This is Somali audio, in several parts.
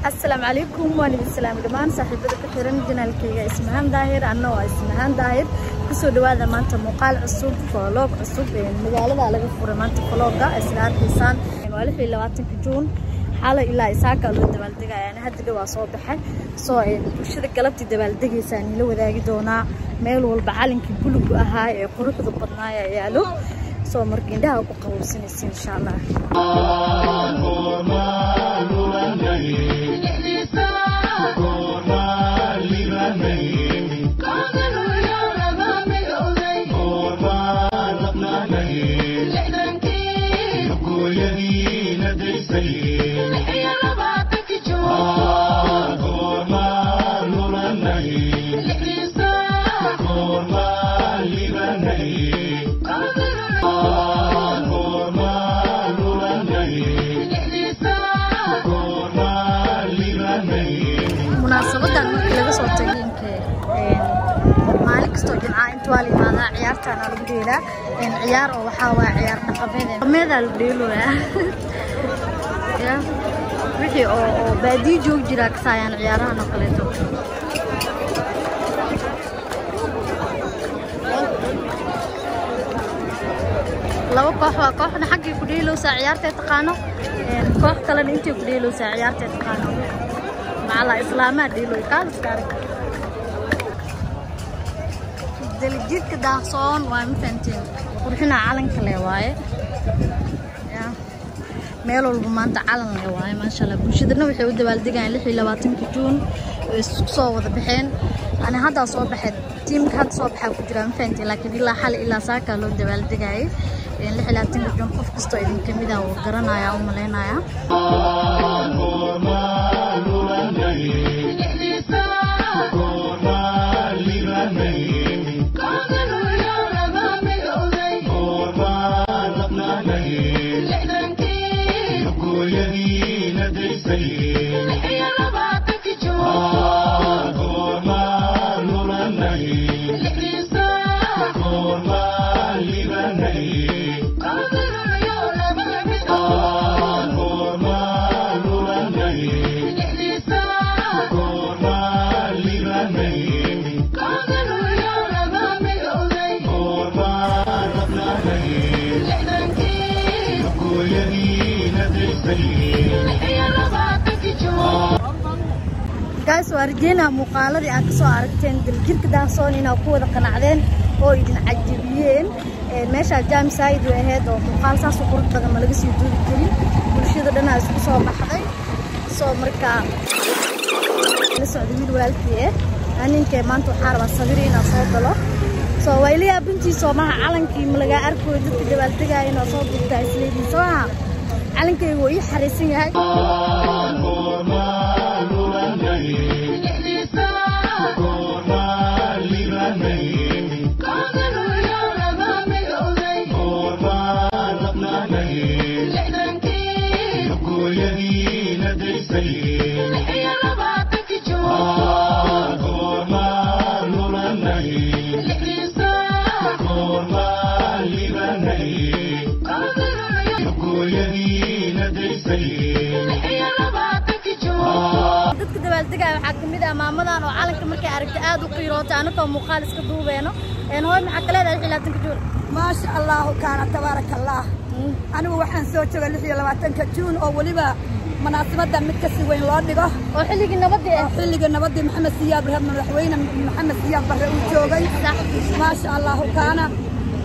السلام عليكم وعليكم السلام دمان صاحبتي كحيران جنالكيga ismahan daahir anna waa ismahan daahir kusoo dhawaada maanta muuqaal cusub vlog cusub ee magaalada laga furay maanta vlogga islaarkiisaan waa 20 June xalay ilaa isaaka loo dabaaldegayaan hadda waa soo baxay soo bulshada galabtii dabaaldegaysan la wadaagi doona meel walba calankii bulug ahaa ee quruxda badnaaya yaalo soo markiindaha ku qabowsanaysiin insha Allah مناسبة laga soo tagiinkee maalin kasto jimca inta waa limaada ciyaartan lagu dheelaa ciyaar oo waxa waa ciyaar dhaqameed la dheelooyaa ya wixii oo baadi joog jira ka saayaan ciyaarahan oo kale to laba kooxna xaqii ku dheeloosaa ciyaarta taqaano koox kale intii ku dheeloosaa ciyaarta taqaano على إسلامات ديلو يكالس كارك دلجيت كده صون ومفنتين ورحنا علن كليواي يا ميلو البمانت علن لواي ما شاء الله بنشدنا وحيود والدقان اللي حي 20 جون سو وذا بحين أنا هذا صوب بحد تيم هذا صوب بحد كجرا مفنتين لكن إلا حال إلا ساكا لو والدقاي اللي حي 20 جون قف كستو إذن كميدا وقرنا يا وملينا يا guys warjeena muuqaaladii aad ka soo aragteen dilgirka daahsoon inaa ku wada qanacdeen oo idin cajabiyeen meesha jaam saayid way ahayd oo muuqaal saas u qurux badan ma laga sii duubi karin bulshada dhanaa isku soo baxday soo markaa la socday wiil walaalkii aninkee maanta waxaa rabaa sawir inaa soo galo soo wayliya bintii Soomaha calankii ma laga arko dadka dabaaldegaya inaa soo duubtaa isleedii Soomaha calankeygu ii xariisan yahay dadka dabaaldegaya waxaa kamid ah maamadan oo calanka markay aragtay aad u qiirootay anagoo muuqaal iska duubeeno hooy maxaa kale leedahay 20 June ما شاء الله كان تبارك الله أنا وحن سوتش اللي 20 جون أو ولبا مناسبة متكسي وين لا دقة وحلق النبضي محمد سياب رهم ملحوين محمد سياب بره وجوبي ما شاء الله كان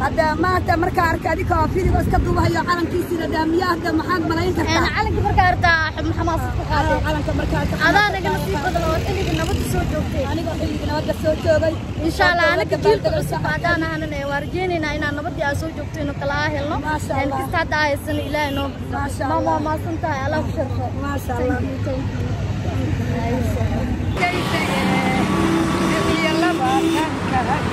هذا ما تمركا أركادي كافيري بس كدوبها يا علم كيسي لدامية هذا محمد ملايين كرتا أنا علم كمركا أرتا حماس علم كمركا أنا قلت لك بدل وحلق النبضي سوتشوبي أنا حلق النبضي سوتشوبي إن شاء الله أنا كتير عصب عدانا هنا ورجيني إن النبضي أسوتشوبي إنه كلاهل نو ما شاء الله كنت هذا السنة إلى إنه ما شاء الله ما سنتها على شرفه ما شاء الله كيف يلا بقى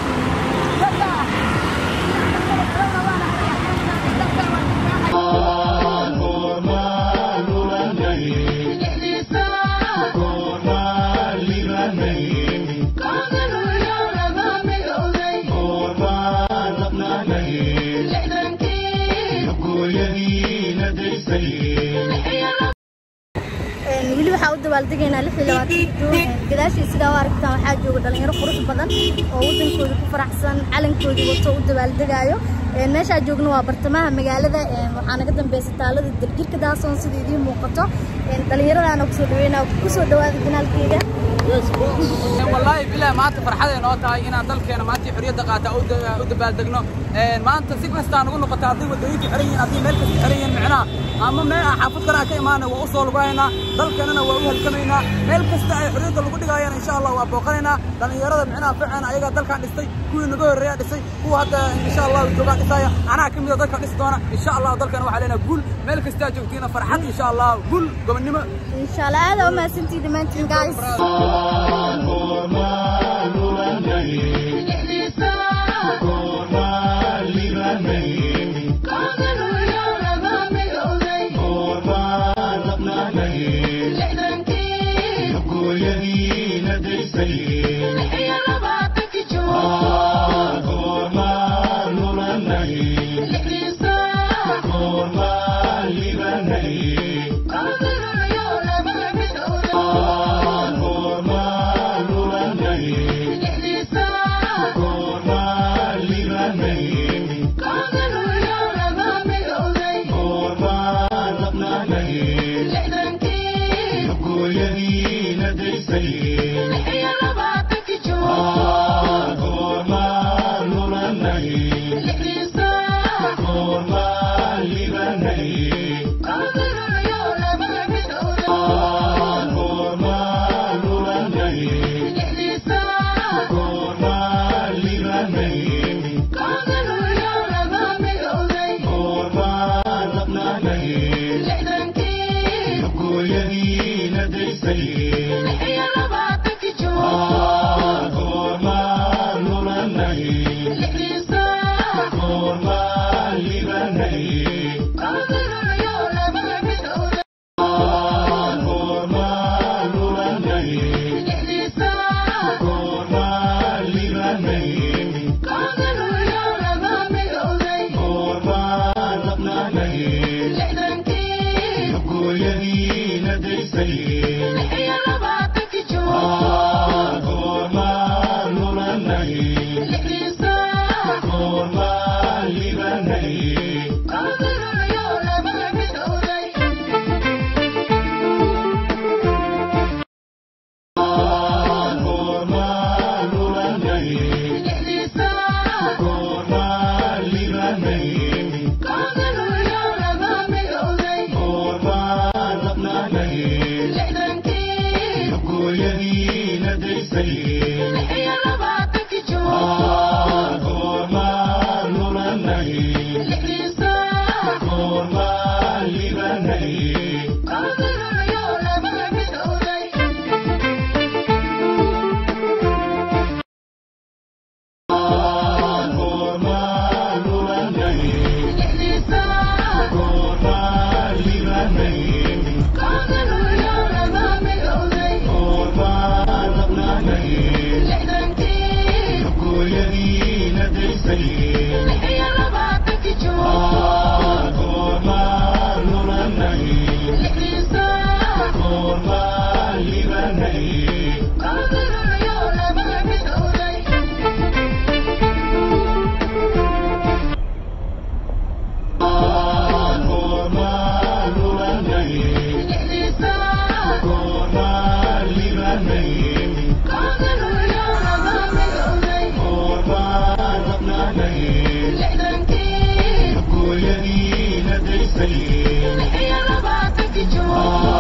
wili waxa u dabaaldegayna 26 gadaashii sida oo aragtaan waxa jooga dhalinyaro qurux badan oo wadankooda ku faraxsan calankoodii wato u dabaaldegayo meesha joogno waa bartamaha magaalada waxaa naga dambeysay taalada dalgirka daasoon sida idin muuqato dhalinyarada ku soo dhaweynaa ku soo dhawaada janaalkeyga wallahi bilaa maanta farxadeen oo tahay inaan dalkeena maanta xuriyada qaata u dabaaldegno maanta si kastaan ugu noqota haddii wadooyinka xiran yihiin haddii meel kasta xiran yihiin macnaha ama meel xaafad kale ka imaana waa u soo lugaynaa dalkeenana waa u halkamaynaa meel kasta ay xuriyada lagu dhigayaan insha Allah waa booqanaynaa dhalinyarada macnaha fiican ayaga dalkan dhistay kuwii naga horeeya dhisay kuwa hadda insha Allah jooga dhisaya anaa kamid ah dadka dhis doona insha Allah dalkana waxa leenahay guul meel kasta joogtiina farxad insha Allah guul gobonimo insha Allah aad oo maasantii dhamaantiin guys Oh